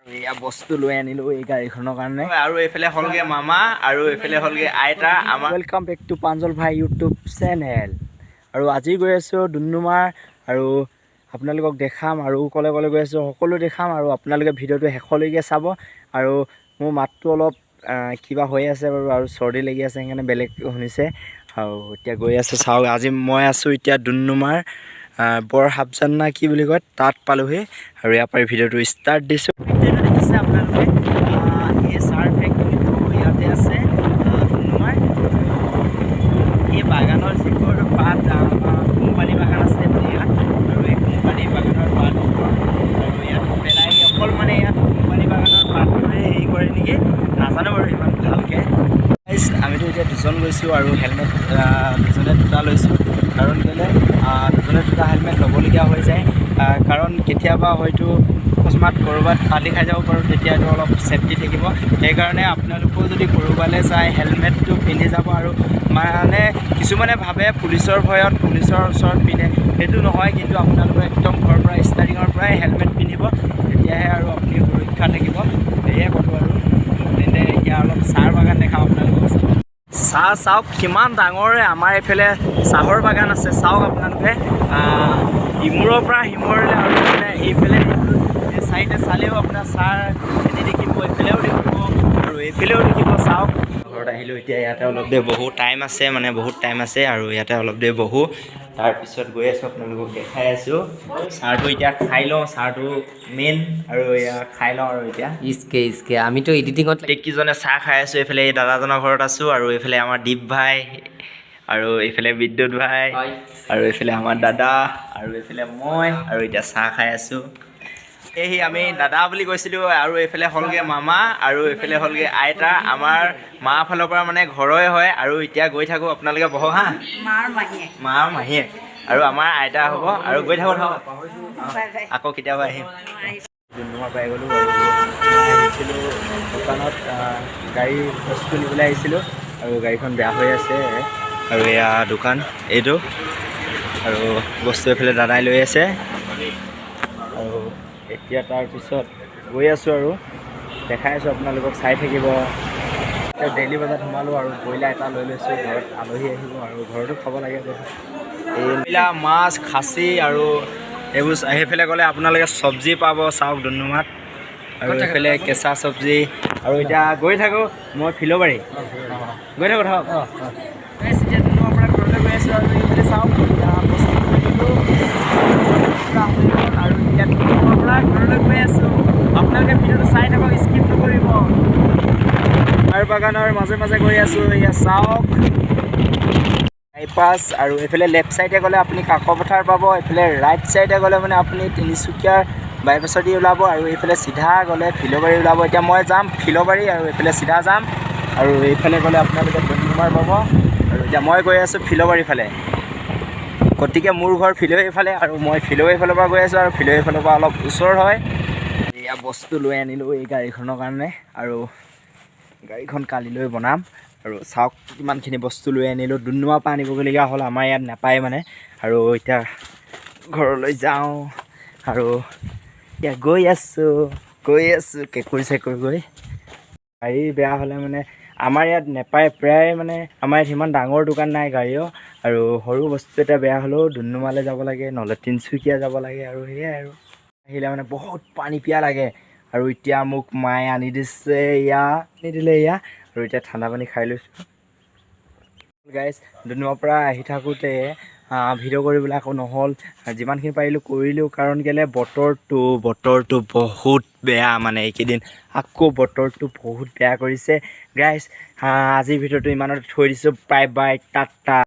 এয়া বস্তু লৈ আনিলো এই গাড়ীখনৰ কাৰণে আৰু এইফালে হলগে মামা আৰু এইফালে হলগে আইতা আমাৰ ওয়েলকাম বেক টু প্ৰাঞ্জল ভাই ইউটিউব চেনেল আৰু আজি গৈ আছো ডুমডুমাৰ আৰু আপোনালোকক দেখাম আৰু কলে কলে গৈ আছো সকলো দেখাম আৰু আপোনালোকে ভিডিওটো শেষলৈকে চাব আৰু মোৰ মাতটো অলপ কিবা হৈ আছে বাৰু আৰু চৰ্দি লাগি আছে সেইকাৰণে বেলেগ শুনিছে আৰু এতিয়া গৈ আছে চাওক আজি মই আছো এতিয়া ডুমডুমাৰ বৰ হাবজান না কি বুলি কয় তাত পালোহি আৰু ইয়াৰ পৰা ভিডিওটো ষ্টাৰ্ট দিছোঁ দেখিছে আপোনালোকে এই চাৰ ফেক্টৰীটো ইয়াতে আছে ডুমডুমাৰ এই বাগানৰ যিবোৰ পাত কোম্পানী বাগান আছে ইয়াত আৰু এই কোম্পানী বাগানৰ পাত আৰু ইয়াত পেলাই অকল মানে ইয়াত কোম্পানী বাগানৰ পাতটোৱে হেৰি কৰে নেকি নাজানো বাৰু ইমান ভালকৈ আমিতো এতিয়া দুজন গৈছোঁ আৰু হেলমেট দুজনে দুটা লৈছোঁ কাৰণ কেলৈ দুজনে দুটা হেলমেট ল'বলগীয়া হৈ যায় কাৰণ কেতিয়াবা হয়তো অকস্মাত ক'ৰবাত পালি খাই যাব পাৰোঁ তেতিয়াতো অলপ ছেফটি থাকিব সেইকাৰণে আপোনালোকেও যদি ক'ৰবালৈ যায় হেলমেটটো পিন্ধি যাব আৰু মানে কিছুমানে ভাবে পুলিচৰ ভয়ত পুলিচৰ ওচৰত পিন্ধে সেইটো নহয় কিন্তু আপোনালোকে একদম ঘৰৰ পৰা ষ্টাৰ্টিঙৰ পৰাই হেলমেট পিন্ধিব তেতিয়াহে আৰু আপুনি সুৰক্ষা থাকিব সেয়ে কথা আৰু তেন্তে এতিয়া অলপ চাহ বাগান দেখাম আপোনালোকক চাহ চাওক কিমান ডাঙৰ আমাৰ এইফালে চাহৰ বাগান আছে চাওক আপোনালোকে ইমূৰৰ পৰা সিমূৰলৈ আৰু মানে এইফালে চাইডে চালেও আপোনাৰ চাহ খেতি দেখিব এইফালেও দেখিব আৰু এইফালেও দেখিব চাওক ঘৰত আহিলোঁ এতিয়া ইয়াতে অলপ দেৰি বহু টাইম আছে মানে বহুত টাইম আছে আৰু ইয়াতে অলপ দেৰি বহু তাৰপিছত গৈ আছোঁ আপোনালোকক দেখাই আছোঁ চাহটো এতিয়া খাই লওঁ চাহটো মেইন আৰু এয়া খাই লওঁ আৰু এতিয়া ইচকে আমিতো এডিটিঙত কেইজনে চাহ খাই আছোঁ এইফালে এই দাদাজনৰ ঘৰত আছোঁ আৰু এইফালে আমাৰ দীপ ভাই আৰু এইফালে বিদ্যুৎ ভাই আৰু এইফালে আমাৰ দাদা আৰু এইফালে মই আৰু এতিয়া চাহ খাই আছোঁ এই আমি দাদা বুলি কৈছিলোঁ আৰু এইফালে হ'লগৈ মামা আৰু এইফালে হ'লগৈ আইতা আমাৰ মা ফালৰ পৰা মানে ঘৰৰে হয় আৰু এতিয়া গৈ থাকোঁ আপোনালোকে বহক হা মাৰ মাহীয়েক আৰু আমাৰ আইতা হ'ব আৰু গৈ থাকোঁ আকৌ কেতিয়াবা আহিম ডুমডুমাৰ পাই গ'লোঁ আৰু আহিছিলোঁ দোকানত গাড়ী বস্তু নিবলৈ আহিছিলোঁ আৰু গাড়ীখন বেয়া হৈ আছে আৰু এয়া দোকান এইটো আৰু বস্তু এইফালে দাদাই লৈ আছে আৰু এতিয়া তাৰপিছত গৈ আছোঁ আৰু দেখাই আছোঁ আপোনালোকক চাই থাকিব এতিয়া ডেইলি বজাৰত সোমালোঁ আৰু ব্ৰইলাৰ এটা লৈ লৈছোঁ ঘৰত আলহী আহিব আৰু ঘৰতো খাব লাগে এইবিলাক মাছ খাচী আৰু এইবোৰ সেইফালে গ'লে আপোনালোকে চব্জি পাব চাওক ডুমডুমাত আৰু এইফালে কেঁচা চব্জি আৰু এতিয়া গৈ থাকোঁ মই ফিল'বাৰী গৈ থাকোঁ থাকক এতিয়া ডুমডুমাৰ পৰা ঘৰলৈ গৈ আছোঁ আৰু এইফালে চাওক আৰু এতিয়া ডুমডুমাৰ পৰা ঘৰলৈ গৈ আছোঁ আপোনালোকে ভিডিঅ'টো চাই থাকক স্কিপ নকৰিব চাহ বাগানৰ মাজে মাজে গৈ আছোঁ এয়া চাওক বাইপাছ আৰু এইফালে লেফ্ট ছাইডে গ'লে আপুনি কাকপথাৰ পাব এইফালে ৰাইট ছাইডে গ'লে মানে আপুনি তিনিচুকীয়াৰ বাইপাছৰ দি ওলাব আৰু এইফালে চিধা গ'লে ফিল'বাৰী ওলাব এতিয়া মই যাম ফিল'বাৰী আৰু এইফালে চিধা যাম আৰু এইফালে গ'লে আপোনালোকে ডুমডুমাৰ পাব আৰু এতিয়া মই গৈ আছোঁ ফিল'বাৰী ফালে গতিকে মোৰ ঘৰ ফিল'বাৰী ফালে আৰু মই ফিল'বাৰী ফালৰ পৰা গৈ আছোঁ আৰু ফিল'বাৰী ফালৰ পৰা অলপ ওচৰ হয় এয়া বস্তু লৈ আনিলোঁ এই গাড়ীখনৰ কাৰণে আৰু গাড়ীখন কালিলৈ বনাম আৰু চাওক কিমানখিনি বস্তু লৈ আনিলোঁ ডুমডুমাৰ পৰা আনিবগৈলগীয়া হ'ল আমাৰ ইয়াত নাপায় মানে আৰু এতিয়া ঘৰলৈ যাওঁ আৰু এতিয়া গৈ আছোঁ কেঁকুৰি চেকুৰি গৈ গাড়ী বেয়া হ'লে মানে আমাৰ ইয়াত নাপায় প্ৰায় মানে আমাৰ ইয়াত সিমান ডাঙৰ দোকান নাই গাড়ীও আৰু সৰু বস্তু এটা বেয়া হ'লেও ডুমডুমালৈ যাব লাগে নহ'লে তিনিচুকীয়া যাব লাগে আৰু সেয়াই আৰু আহিলে মানে বহুত পানী পিয়া লাগে আৰু এতিয়া মোক মায়ে আনি দিছে দিলে আৰু এতিয়া ঠাণ্ডা পানী খাই লৈছোঁ গাইজ ডুমডুমাৰ পৰা আহি থাকোঁতে ভিডিঅ' কৰিবলৈ আকৌ নহ'ল যিমানখিনি পাৰিলোঁ কৰিলোঁ কাৰণ কেলৈ বতৰটো বহুত বেয়া মানে এইকেইদিন আকৌ বতৰটো বহুত বেয়া কৰিছে গাইজ আজিৰ ভিডিঅ'টো ইমানতে থৈ দিছোঁ বাই বাই টাটা